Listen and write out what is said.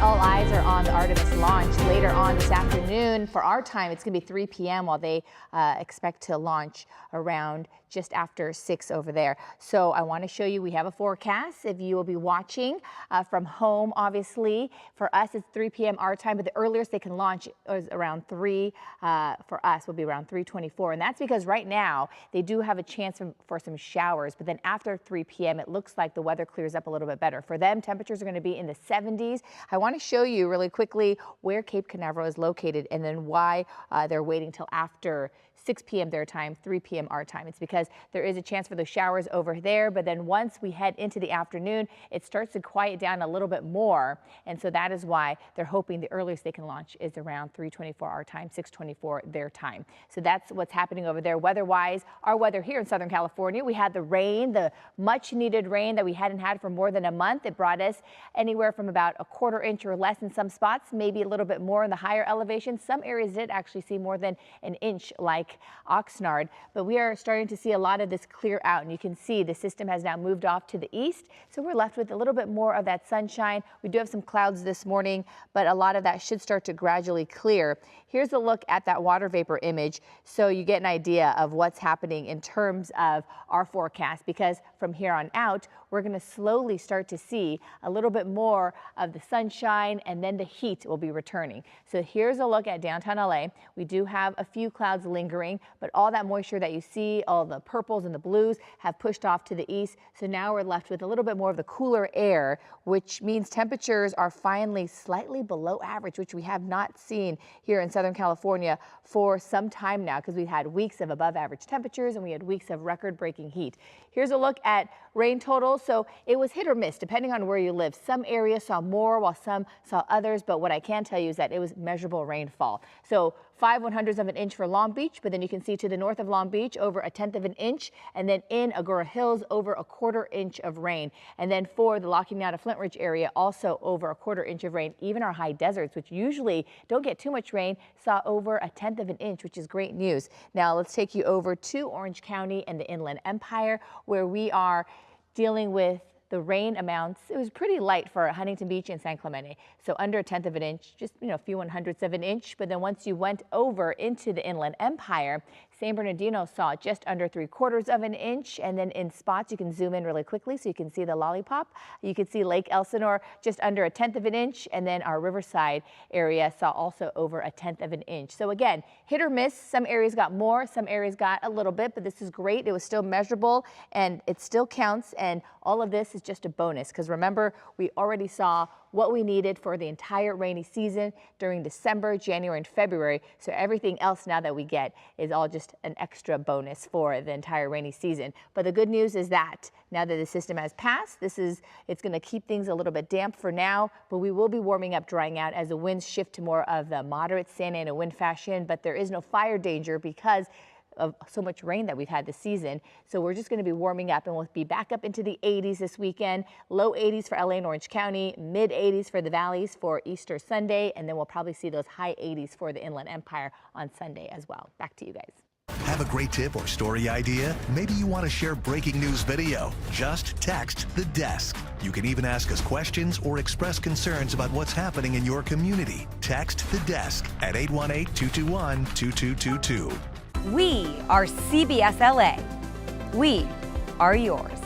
All eyes are on the Artemis launch later on this afternoon. For our time, it's going to be 3 p.m. while they expect to launch around just after 6 over there. So I want to show you, we have a forecast. If you will be watching from home, obviously, for us it's 3 p.m. our time, but the earliest they can launch is around 3. For us will be around 3:24, and that's because right now they do have a chance for some showers, but then after 3 p.m. it looks like the weather clears up a little bit better. For them, temperatures are going to be in the 70s. I want to show you really quickly where Cape Canaveral is located and then why they're waiting till after 6 p.m. their time, 3 p.m. our time. It's because there is a chance for those showers over there, but then once we head into the afternoon, it starts to quiet down a little bit more, and so that is why they're hoping the earliest they can launch is around 3:24 our time, 6:24 their time. So that's what's happening over there weather-wise. Our weather here in Southern California, we had the rain, the much-needed rain that we hadn't had for more than a month. It brought us anywhere from about a quarter inch or less in some spots, maybe a little bit more in the higher elevations. Some areas did actually see more than an inch, like Oxnard, but we are starting to see a lot of this clear out, and you can see the system has now moved off to the east, so we're left with a little bit more of that sunshine. We do have some clouds this morning, but a lot of that should start to gradually clear. Here's a look at that water vapor image so you get an idea of what's happening in terms of our forecast, because from here on out we're going to slowly start to see a little bit more of the sunshine, and then the heat will be returning. So here's a look at downtown LA. We do have a few clouds lingering, but all that moisture that you see, all the purples and the blues, have pushed off to the east. So now we're left with a little bit more of the cooler air, which means temperatures are finally slightly below average, which we have not seen here in Southern California for some time now, because we've had weeks of above average temperatures and we had weeks of record-breaking heat. Here's a look at rain totals. So it was hit or miss depending on where you live. Some areas saw more while some saw others, but what I can tell you is that it was measurable rainfall. So 5/100ths of an inch for Long Beach, but then you can see to the north of Long Beach over 1/10 of an inch, and then in Agoura Hills over a 1/4 inch of rain. And then for the La Cañada Flint Ridge area, also over a 1/4 inch of rain. Even our high deserts, which usually don't get too much rain, saw over 1/10 of an inch, which is great news. Now let's take you over to Orange County and the Inland Empire, where we are dealing with the rain amounts. It was pretty light for Huntington Beach and San Clemente, so under 1/10 of an inch, just a few 100ths of an inch. But then once you went over into the Inland Empire, San Bernardino saw just under 3/4 of an inch, and then in spots you can zoom in really quickly so you can see the lollipop. You can see Lake Elsinore just under 1/10 of an inch, and then our Riverside area saw also over 1/10 of an inch. So again, hit or miss. Some areas got more, some areas got a little bit, but this is great. It was still measurable and it still counts, and all of this is just a bonus, because remember, we already saw what we needed for the entire rainy season during December, January, and February. So everything else now that we get is all just an extra bonus for the entire rainy season. But the good news is that now that the system has passed, it's going to keep things a little bit damp for now, but we will be warming up, drying out as the winds shift to more of the moderate Santa Ana wind fashion. But there is no fire danger because of so much rain that we've had this season. So we're just going to be warming up, and we'll be back up into the 80s this weekend. Low 80s for LA and Orange County, mid 80s for the valleys for Easter Sunday, and then we'll probably see those high 80s for the Inland Empire on Sunday as well. Back to you guys. Have a great tip or story idea? Maybe you want to share breaking news video? Just text The Desk. You can even ask us questions or express concerns about what's happening in your community. Text The Desk at 818-221-2222. We are CBS LA. We are yours.